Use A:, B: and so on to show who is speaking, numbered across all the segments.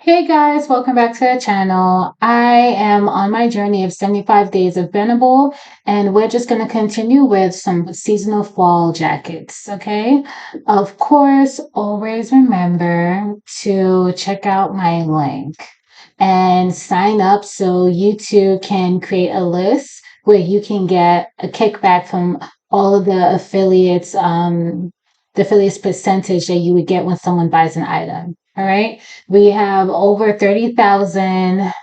A: Hey guys, welcome back to the channel. I am on my journey of 75 days of Benable, and we're just going to continue with some seasonal fall jackets, okay? Of course, always remember to check out my link and sign up so you too can create a list where you can get a kickback from all of the affiliates percentage that you would get when someone buys an item. All right. We have over 30,000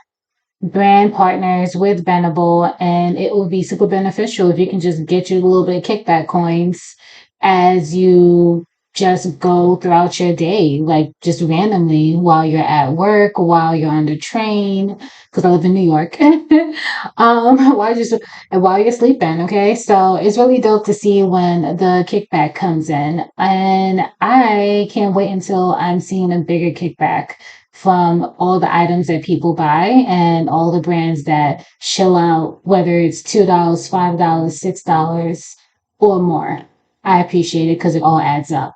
A: brand partners with Benable, and it will be super beneficial if you can just get you a little bit of kickback coins as you just go throughout your day, like just randomly while you're at work, while you're on the train, because I live in New York, while you're sleeping. Okay, so it's really dope to see when the kickback comes in, and I can't wait until I'm seeing a bigger kickback from all the items that people buy and all the brands that shell out, whether it's $2, $5, $6 or more. I appreciate it because it all adds up.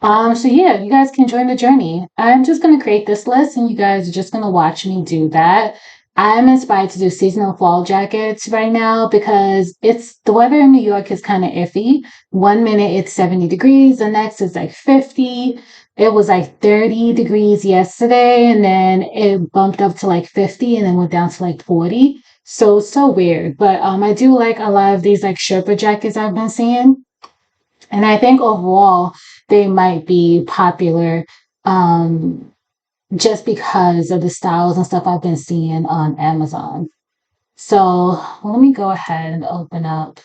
A: So yeah, you guys can join the journey. I'm just gonna create this list and you guys are just gonna watch me do that. I'm inspired to do seasonal fall jackets right now because it's the weather in New York is kind of iffy. One minute it's 70 degrees, the next is like 50. It was like 30 degrees yesterday, and then it bumped up to like 50 and then went down to like 40. So weird. But I do like a lot of these like Sherpa jackets I've been seeing. And I think overall they might be popular um, just because of the styles and stuff I've been seeing on Amazon. So let me go ahead and open up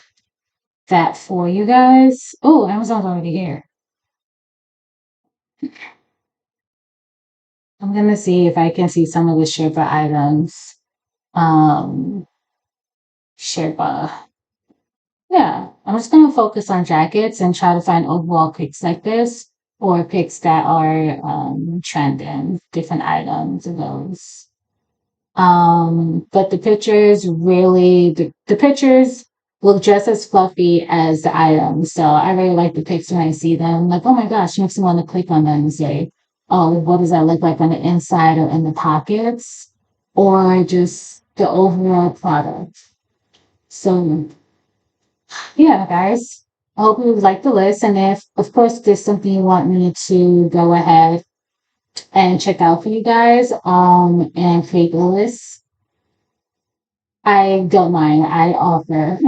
A: that for you guys. Oh, Amazon's already here. I'm gonna see if I can see some of the Sherpa items. Um, Sherpa. Yeah, I'm just gonna focus on jackets and try to find overall picks like this or picks that are trending, different items of those. But the pictures really the pictures look just as fluffy as the items. So I really like the pics when I see them. Like, oh my gosh, it makes me want to click on them and say, oh, what does that look like on the inside or in the pockets? Or just the overall product. So yeah, guys. I hope you like the list. And if, of course, there's something you want me to go ahead and check out for you guys, and create the list, I don't mind. I offer.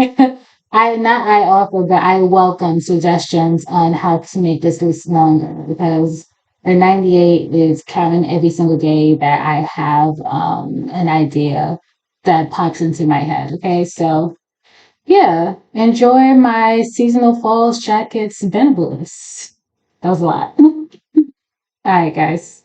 A: I offer, but I welcome suggestions on how to make this list longer because the 98 is counting every single day that I have an idea that pops into my head. Okay, so yeah, enjoy my seasonal falls jackets Venables. That was a lot. All right, guys.